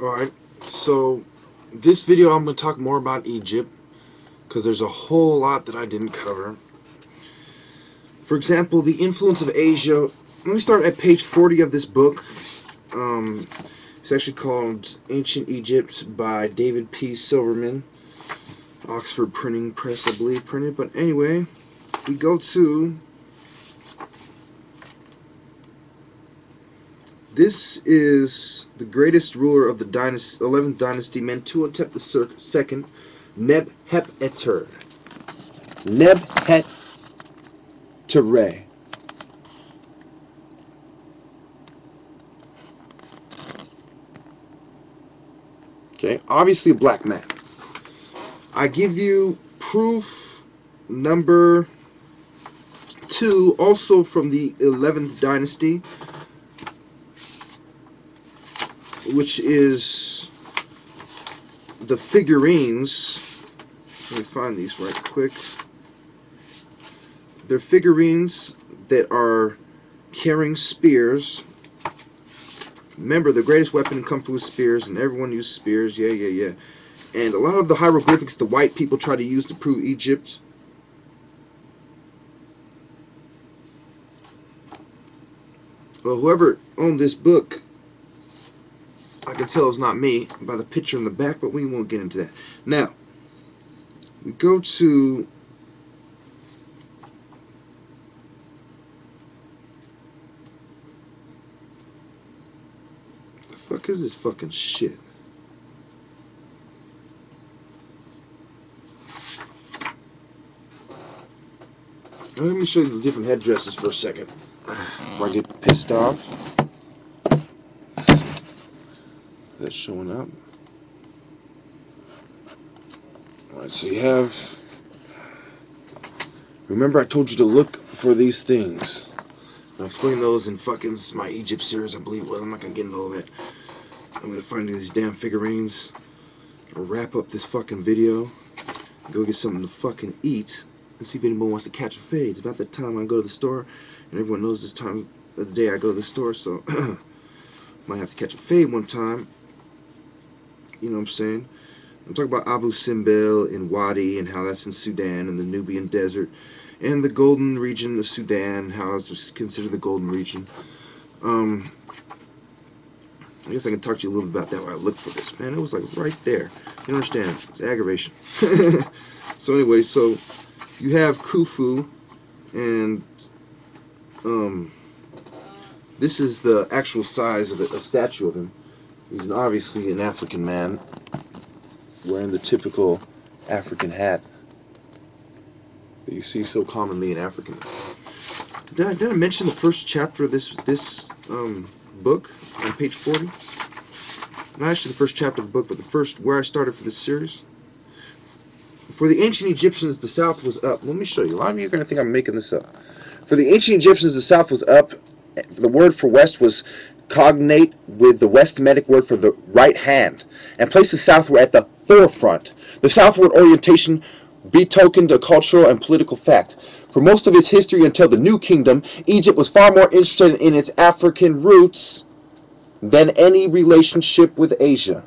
Alright, so this video I'm going to talk more about Egypt because there's a whole lot that I didn't cover. For example, the influence of Asia. Let me start at page 40 of this book. It's actually called Ancient Egypt by David P. Silverman. Oxford Printing Press, I believe, printed. But anyway, we go to... This is the greatest ruler of the 11th dynasty, Mentuhotep II, Neb-hep-eter. Neb-het-tere. Okay, obviously a black man. I give you proof number 2, also from the 11th dynasty, which is the figurines. Let me find these right quick. They're figurines that are carrying spears. Remember, the greatest weapon in Kung Fu is spears, and everyone uses spears. Yeah. And a lot of the hieroglyphics the white people try to use to prove Egypt. Well, whoever owned this book, I can tell it's not me by the picture in the back, but we won't get into that. Now, we go to the fuck is this fucking shit? Let me show you the different headdresses for a second before I get pissed off. That's showing up. Alright, so you have... Remember I told you to look for these things. I'll explain those in fucking my Egypt series, I believe. Well, I'm not gonna get into all that. I'm gonna find these damn figurines. I'll wrap up this fucking video. Go get something to fucking eat. And see if anyone wants to catch a fade. It's about that time I go to the store. And everyone knows this time of the day I go to the store, so... might have to catch a fade one time. You know what I'm saying? I'm talking about Abu Simbel in Wadi and how that's in Sudan and the Nubian Desert and the golden region of Sudan, how it's considered the golden region. I guess I can talk to you a little bit about that while I look for this. Man, it was like right there. You understand? It's aggravation. So anyway, so you have Khufu, and this is the actual size of a statue of him. He's obviously an African man wearing the typical African hat that you see so commonly in African. Did I mention the first chapter of this book on page 40? Not actually the first chapter of the book, but the first where I started for this series. For the ancient Egyptians, the south was up. Let me show you. A lot of you are going to think I'm making this up. For the ancient Egyptians, the south was up. The word for west was cognate with the West Semitic word for the right hand, and places south were at the forefront. The southward orientation betokened a cultural and political fact. For most of its history until the New Kingdom, Egypt was far more interested in its African roots than any relationship with Asia.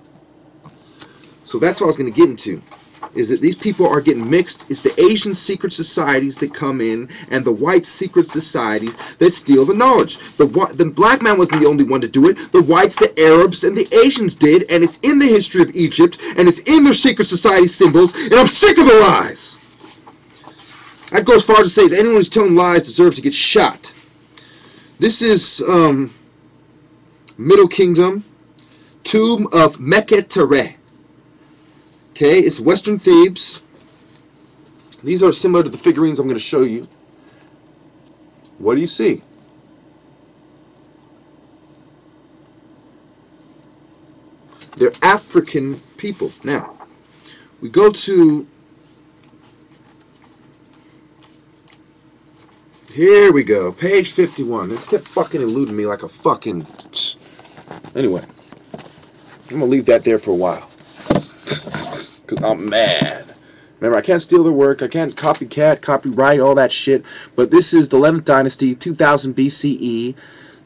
So that's what I was going to get into. Is that these people are getting mixed. It's the Asian secret societies that come in and the white secret societies that steal the knowledge. The black man wasn't the only one to do it. The whites, the Arabs, and the Asians did, and it's in the history of Egypt, and it's in their secret society symbols, and I'm sick of the lies. I'd go as far as to say that anyone who's telling lies deserves to get shot. This is Middle Kingdom, Tomb of Mekhet-Tere. Okay, it's Western Thebes. These are similar to the figurines I'm going to show you. What do you see? They're African people. Now, we go to... Here we go, page 51. It kept fucking eluding me like a fucking... Anyway, I'm going to leave that there for a while. Because I'm mad. Remember, I can't steal their work. I can't copycat, copyright, all that shit. But this is the 11th dynasty, 2000 BCE.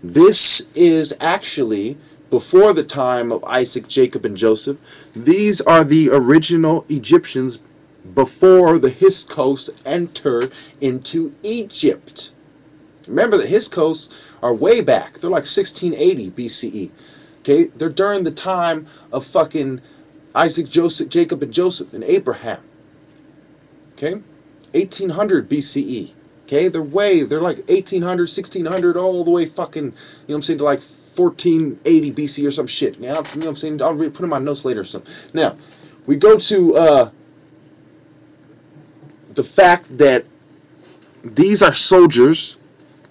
This is actually before the time of Isaac, Jacob, and Joseph. These are the original Egyptians before the Hyksos entered into Egypt. Remember, the Hyksos are way back. They're like 1680 BCE. Okay, they're during the time of fucking Isaac, Joseph, Jacob, and Joseph, and Abraham. Okay, 1800 BCE. Okay, they're like 1800, 1600, all the way fucking, you know what I'm saying, to like 1480 BC or some shit. Now, you know what I'm saying? I'll put in my notes later or something. Now, we go to the fact that these are soldiers,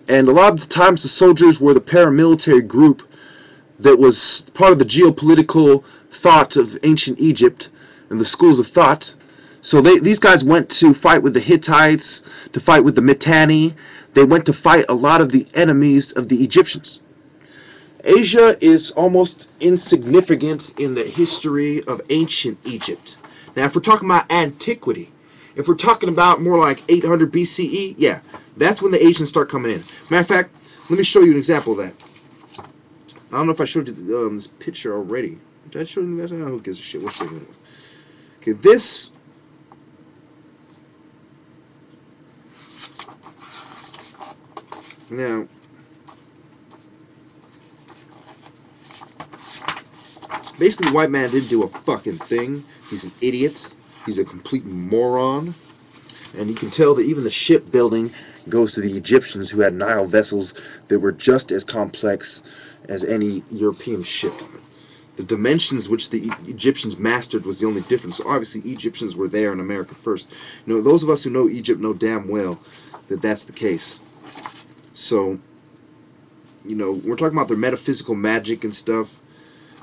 and a lot of the times the soldiers were the paramilitary group that was part of the geopolitical thought of ancient Egypt and the schools of thought. So these guys went to fight with the Hittites, to fight with the Mitanni. They went to fight a lot of the enemies of the Egyptians. Asia is almost insignificant in the history of ancient Egypt. Now, if we're talking about antiquity, if we're talking about more like 800 BCE, yeah, that's when the Asians start coming in. Matter of fact, let me show you an example of that. I don't know if I showed you this picture already. Did I show you guys? Who gives a shit? What's it? Okay, this. Now, basically, the white man didn't do a fucking thing. He's an idiot. He's a complete moron. And you can tell that even the shipbuilding goes to the Egyptians, who had Nile vessels that were just as complex as any European ship. The dimensions which the Egyptians mastered was the only difference. So obviously Egyptians were there in America first. You know, those of us who know Egypt know damn well that that's the case. So, you know, we're talking about their metaphysical magic and stuff.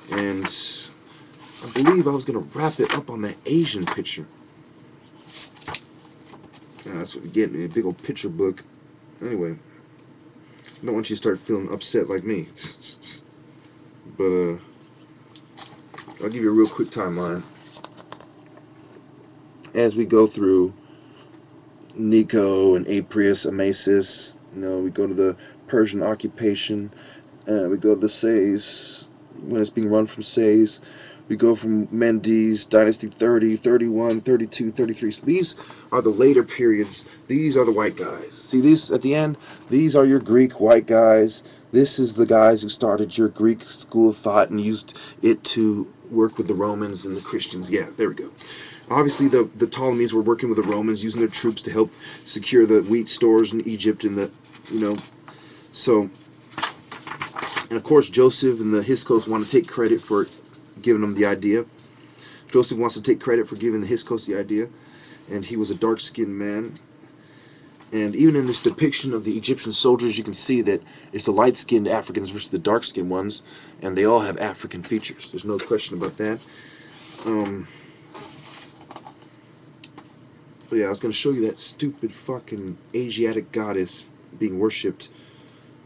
And I believe I was going to wrap it up on that Asian picture. That's what we get in a big old picture book. Anyway, I don't want you to start feeling upset like me. But I'll give you a real quick timeline as we go through Nico and Apries, Amasis. You know, we go to the Persian occupation. We go to the Sais when it's being run from Sais. We go from Mendes, Dynasty 30, 31, 32, 33. So these are the later periods. These are the white guys. See these at the end? These are your Greek white guys. This is the guys who started your Greek school of thought and used it to work with the Romans and the Christians. Yeah, there we go. Obviously, the Ptolemies were working with the Romans, using their troops to help secure the wheat stores in Egypt and the, you know, so, and of course, Joseph and the Hyksos want to take credit for giving them the idea. Joseph wants to take credit for giving the Hyksos the idea, and he was a dark-skinned man. And even in this depiction of the Egyptian soldiers, you can see that it's the light-skinned Africans versus the dark-skinned ones, and they all have African features. There's no question about that. But yeah, I was going to show you that stupid fucking Asiatic goddess being worshipped,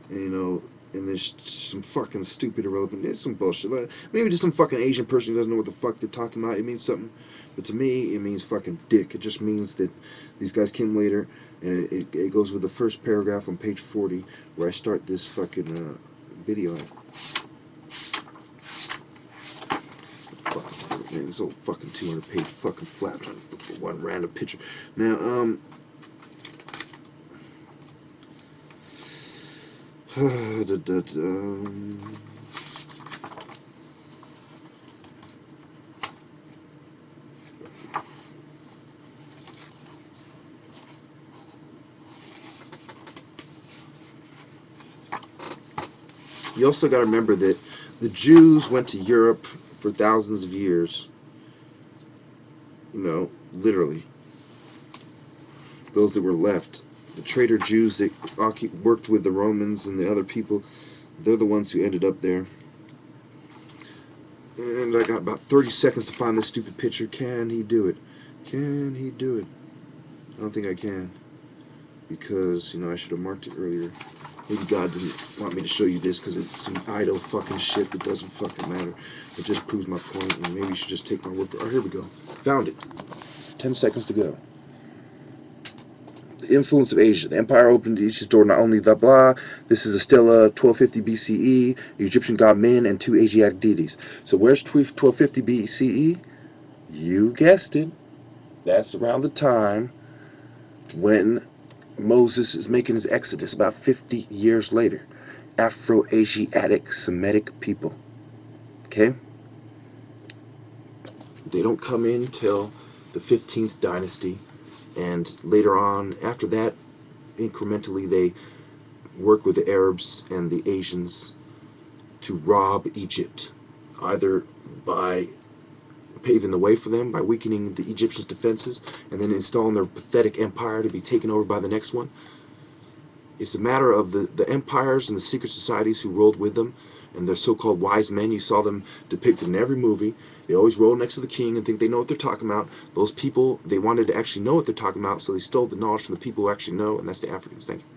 and, you know, and there's some fucking stupid, irrelevant, there's some bullshit. Maybe just some fucking Asian person who doesn't know what the fuck they're talking about. It means something. But to me, it means fucking dick. It just means that these guys came later, and it goes with the first paragraph on page 40, where I start this fucking video at. Fucking, man, this old fucking 200-page fucking flap trying to look for one random picture. Now, you also got to remember that the Jews went to Europe for thousands of years. You know, literally. Those that were left. The traitor Jews that worked with the Romans and the other people, they're the ones who ended up there. And I got about 30 seconds to find this stupid picture. Can he do it? Can he do it? I don't think I can. Because, you know, I should have marked it earlier. Maybe God didn't want me to show you this because it's some idle fucking shit that doesn't fucking matter. It just proves my point, and maybe you should just take my word for it. Oh, here we go. Found it. 10 seconds to go. The influence of Asia. The empire opened Asia's door not only blah blah. This is a stela, 1250 BCE, Egyptian god Min, and 2 Asiatic deities. So where's 1250 BCE? You guessed it. That's around the time when Moses is making his exodus, about 50 years later. Afro-Asiatic Semitic people. Okay? They don't come in till the 15th dynasty, and later on, after that, incrementally they work with the Arabs and the Asians to rob Egypt, either by paving the way for them, by weakening the Egyptians' defenses, and then installing their pathetic empire to be taken over by the next one. It's a matter of the empires and the secret societies who rolled with them, and the so-called wise men. You saw them depicted in every movie. They always roll next to the king and think they know what they're talking about. Those people, they wanted to actually know what they're talking about, so they stole the knowledge from the people who actually know, and that's the Africans. Thank you.